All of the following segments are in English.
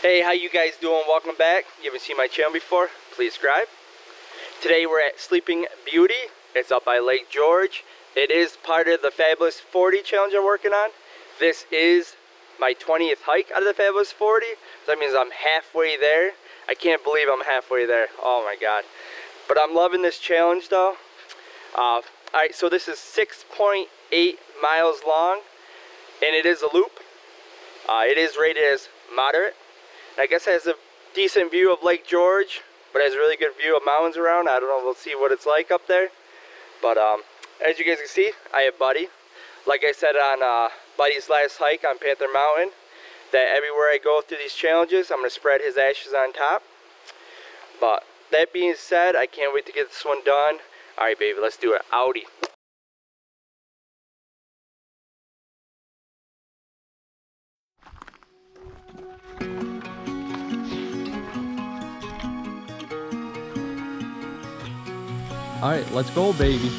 Hey, how you guys doing? Welcome back. You haven't seen my channel before? Please subscribe. Today we're at Sleeping Beauty. It's up by Lake George. It is part of the Fabulous 40 challenge I'm working on. This is my 20th hike out of the Fabulous 40. So that means I'm halfway there. I can't believe I'm halfway there. Oh my god. But I'm loving this challenge though. Alright, so this is 6.8 miles long and it is a loop. It is rated as moderate. I guess it has a decent view of Lake George, but it has a really good view of mountains around. I don't know, we'll see what it's like up there. But as you guys can see, I have Buddy. Like I said on Buddy's last hike on Panther Mountain, that everywhere I go through these challenges, I'm going to spread his ashes on top. But that being said, I can't wait to get this one done. Alright baby, let's do it. Audi. Alright, let's go, baby.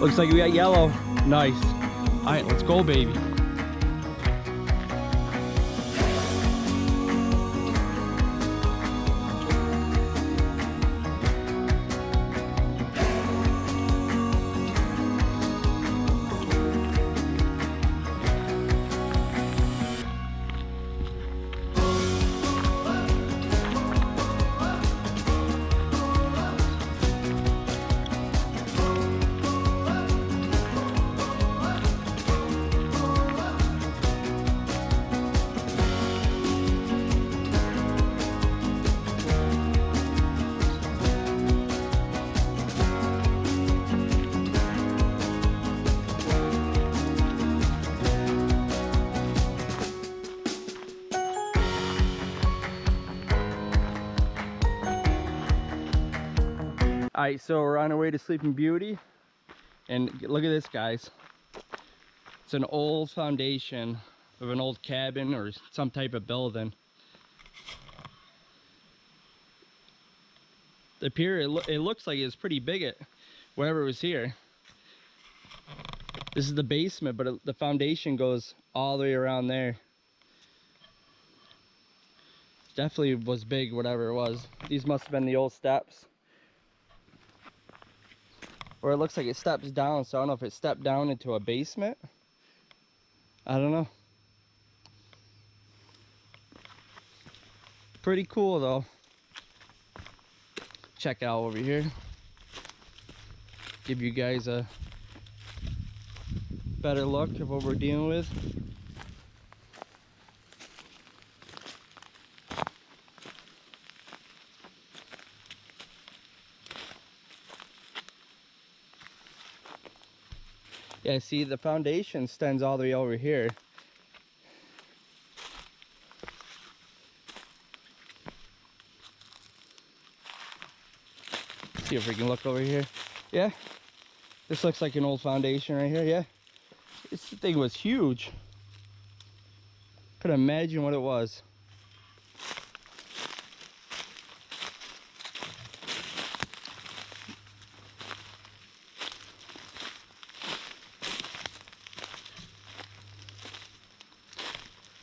Looks like we got yellow. Nice. Alright, let's go, baby. Alright, so we're on our way to Sleeping Beauty, and look at this, guys. It's an old foundation of an old cabin or some type of building. The pier, it looks like it's pretty big at wherever it was here. This is the basement, but the foundation goes all the way around there. Definitely was big, whatever it was. These must have been the old steps. Or it looks like it steps down, so I don't know if it stepped down into a basement. I don't know. Pretty cool though. Check out over here. Give you guys a better look of what we're dealing with. Yeah, see, the foundation extends all the way over here. See if we can look over here. Yeah, this looks like an old foundation right here. Yeah, this thing was huge. Could imagine what it was.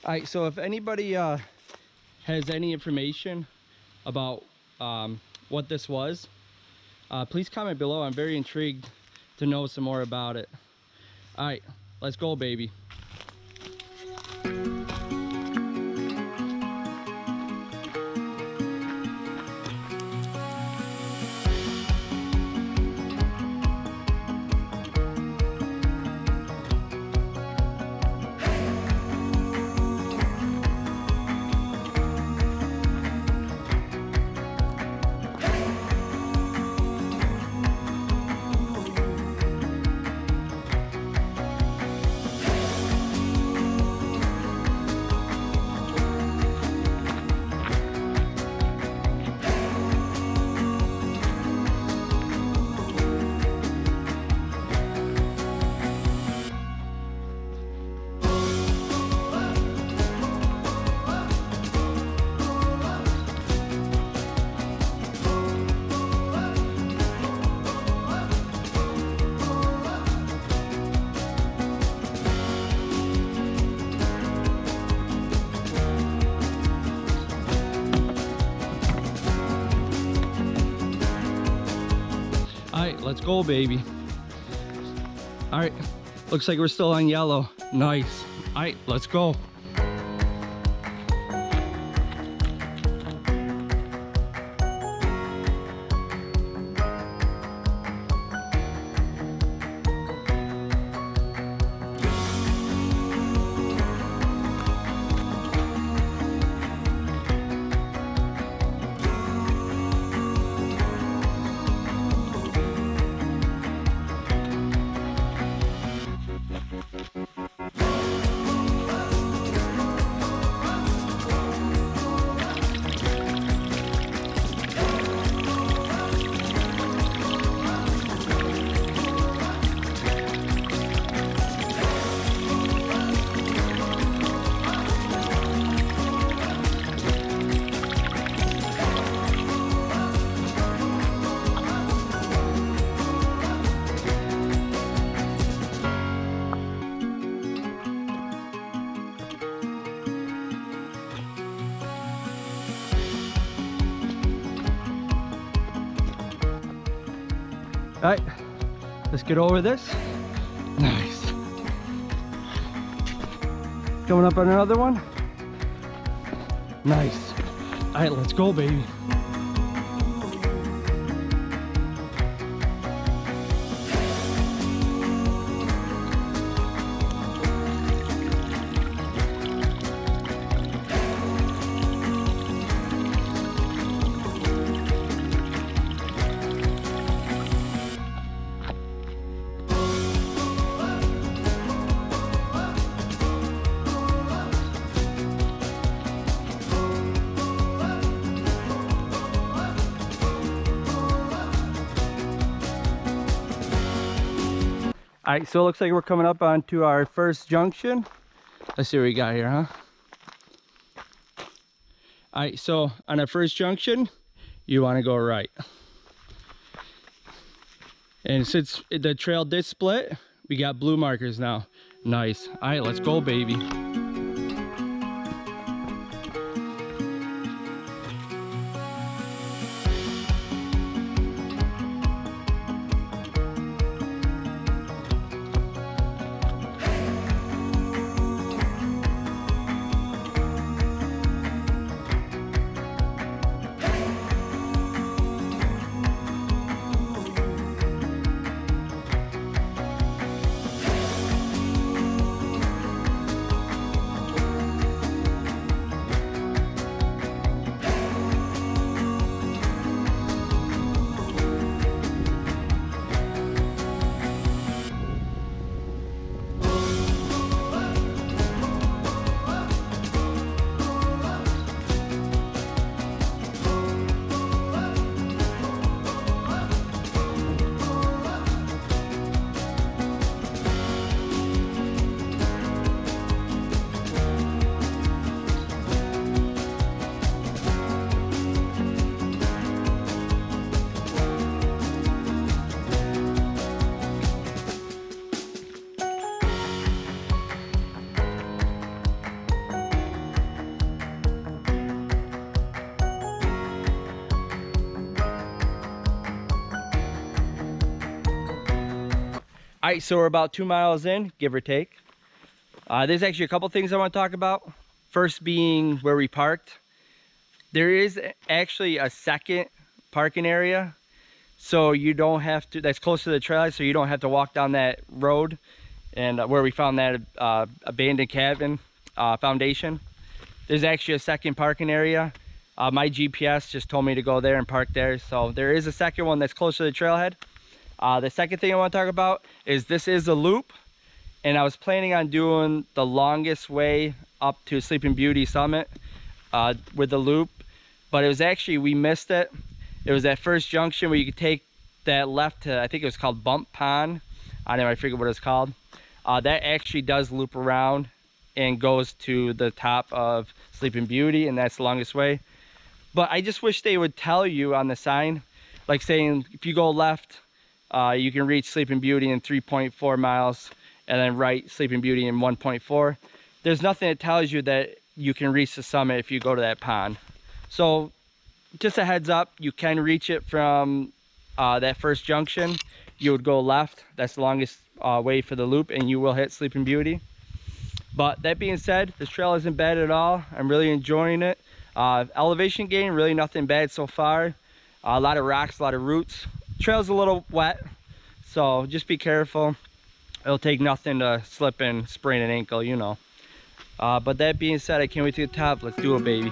Alright, so if anybody has any information about what this was, please comment below. I'm very intrigued to know some more about it. Alright, let's go, baby. go, baby. All right, looks like we're still on yellow. Nice. All right, let's go. All right, let's get over this. Nice. Coming up on another one. Nice. All right, let's go, baby. All right, so it looks like we're coming up onto our first junction. Let's see what we got here, huh? All right, so on our first junction, you want to go right. And since the trail did split, we got blue markers now. Nice. All right, let's go, baby. All right, so we're about 2 miles in, give or take. There's actually a couple things I want to talk about. First being where we parked. There is actually a second parking area, so you don't have to, that's close to the trail, so you don't have to walk down that road and where we found that abandoned cabin foundation. There's actually a second parking area. My GPS just told me to go there and park there, so there is a second one that's close to the trailhead. The second thing I want to talk about is this is a loop, and I was planning on doing the longest way up to Sleeping Beauty Summit with the loop, but it was actually, we missed it. It was that first junction where you could take that left to, I think it was called Bump Pond. I don't know, I forget what it's called. That actually does loop around and goes to the top of Sleeping Beauty, and that's the longest way. But I just wish they would tell you on the sign, like saying if you go left, you can reach Sleeping Beauty in 3.4 miles, and then right Sleeping Beauty in 1.4. There's nothing that tells you that you can reach the summit if you go to that pond. So just a heads up, you can reach it from that first junction. you would go left. That's the longest way for the loop, and you will hit Sleeping Beauty. But that being said, this trail isn't bad at all. I'm really enjoying it. Elevation gain, really nothing bad so far. A lot of rocks, a lot of roots. Trail's a little wet, so just be careful. It'll take nothing to slip and sprain an ankle, you know. But that being said, I can't wait to get to the top. Let's do it, baby.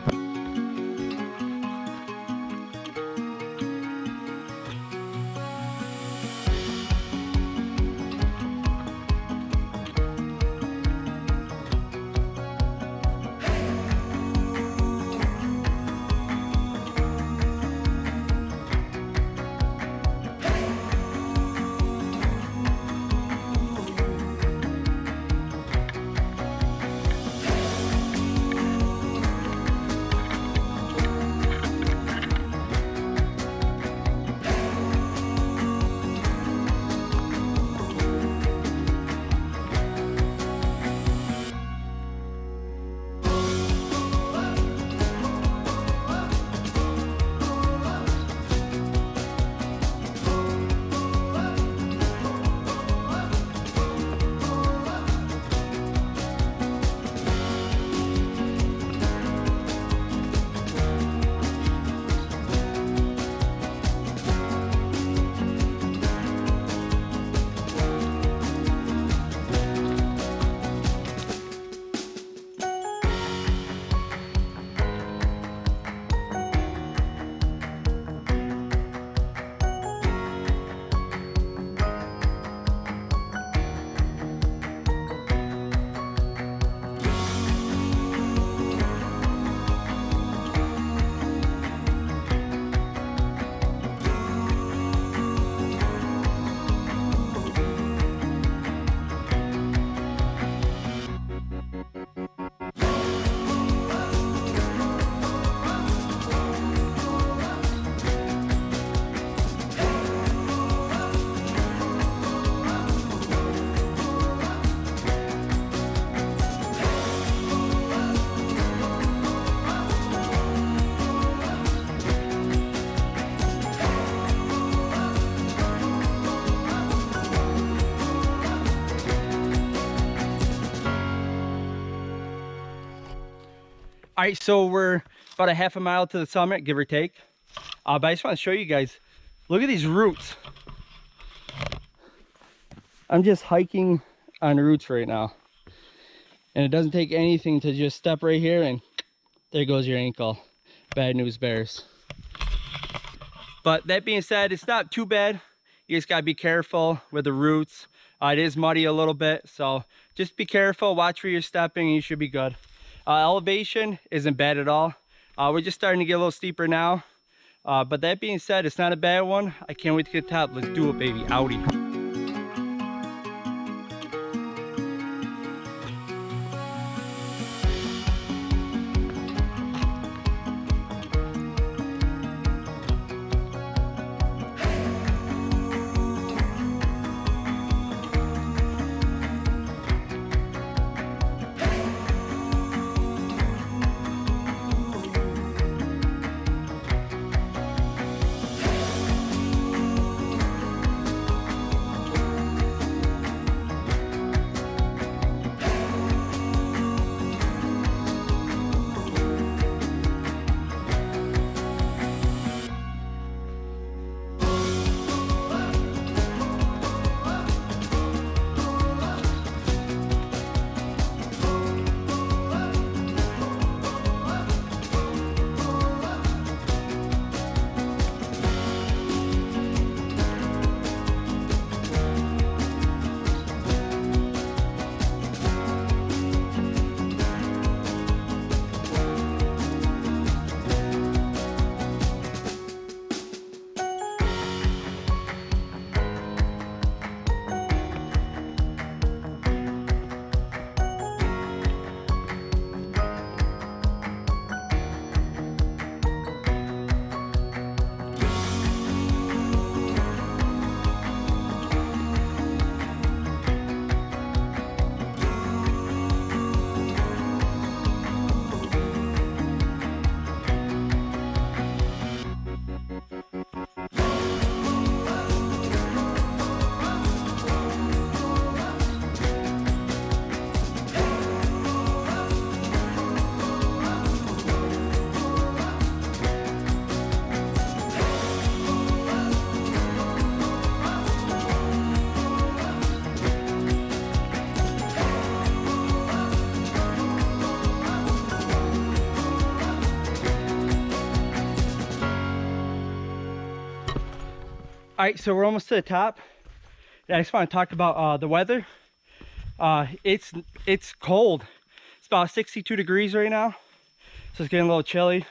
All right, so we're about a half a mile to the summit, give or take. But I just want to show you guys, look at these roots. I'm just hiking on roots right now. And it doesn't take anything to just step right here and there goes your ankle. Bad news bears. But that being said, it's not too bad. You just gotta be careful with the roots. It is muddy a little bit, so just be careful, watch where you're stepping, and you should be good. Elevation isn't bad at all. We're just starting to get a little steeper now. But that being said, it's not a bad one. I can't wait to get to the top. Let's do it, baby. Audi. right, so we're almost to the top. And I just want to talk about the weather. It's cold. It's about 62 degrees right now, so it's getting a little chilly.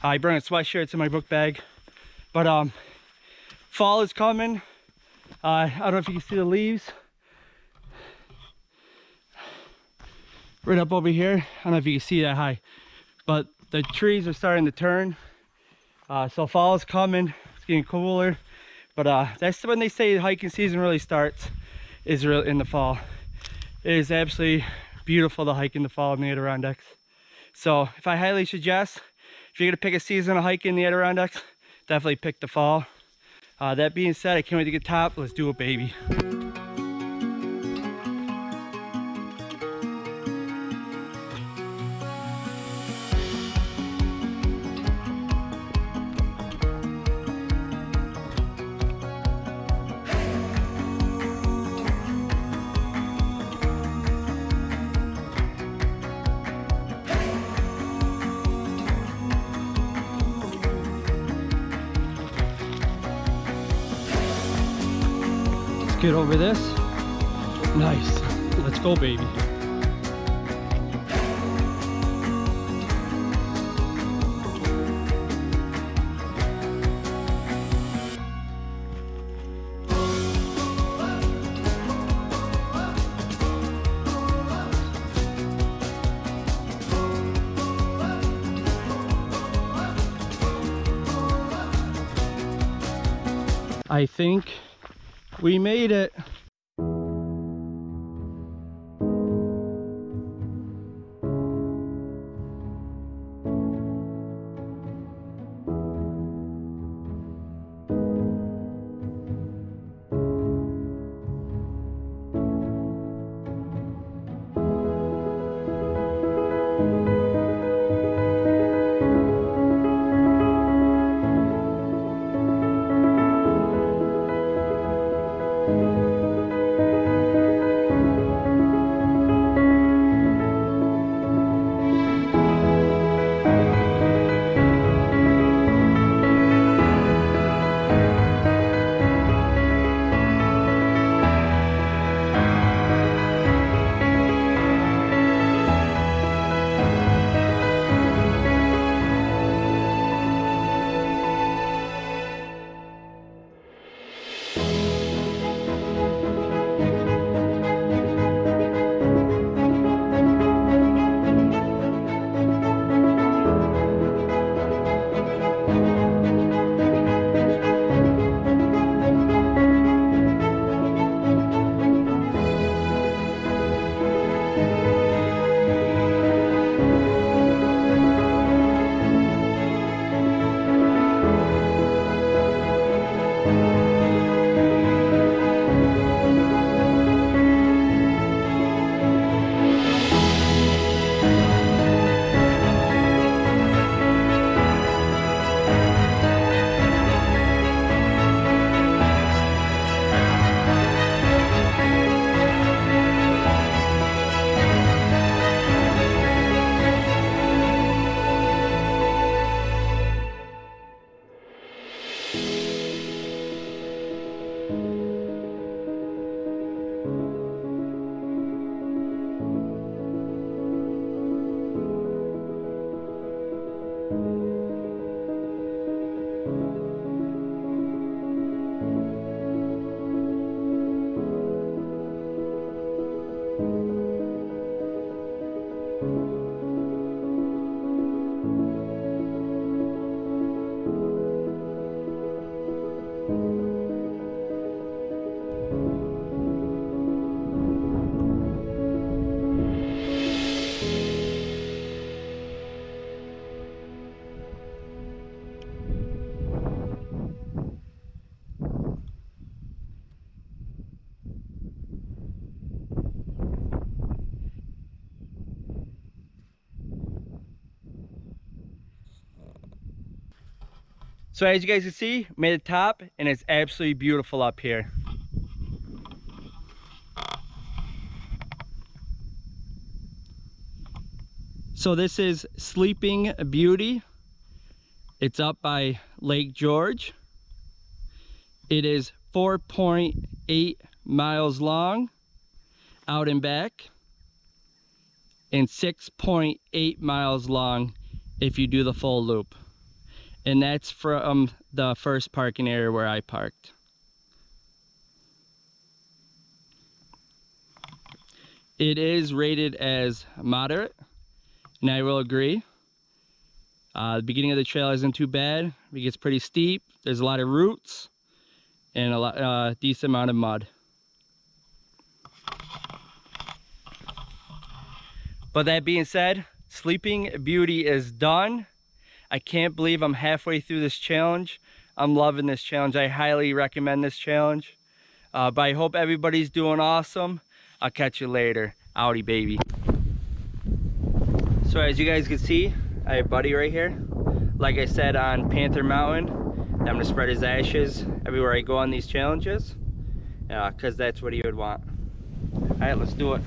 I bring a sweatshirt, it's in my book bag. But fall is coming. I don't know if you can see the leaves right up over here. I don't know if you can see that high, but the trees are starting to turn. So fall is coming. It's getting cooler. But that's when they say the hiking season really starts, is in the fall. It is absolutely beautiful to hike in the fall in the Adirondacks. So if I highly suggest, if you're gonna pick a season to hike in the Adirondacks, definitely pick the fall. That being said, I can't wait to get top. Let's do it, baby. Get over this. Nice. Let's go, baby. I think we made it. So as you guys can see, made the top, and it's absolutely beautiful up here. So this is Sleeping Beauty. It's up by Lake George. It is 4.8 miles long out and back, and 6.8 miles long if you do the full loop. And that's from the first parking area where I parked. It is rated as moderate, and I will agree. The beginning of the trail isn't too bad. It gets pretty steep. There's a lot of roots and a decent amount of mud. But that being said, Sleeping Beauty is done. I can't believe I'm halfway through this challenge. I'm loving this challenge. I highly recommend this challenge. But I hope everybody's doing awesome. I'll catch you later. Howdy, baby. So as you guys can see, I have Buddy right here. Like I said on Panther Mountain, I'm gonna spread his ashes everywhere I go on these challenges, because that's what he would want. All right, let's do it.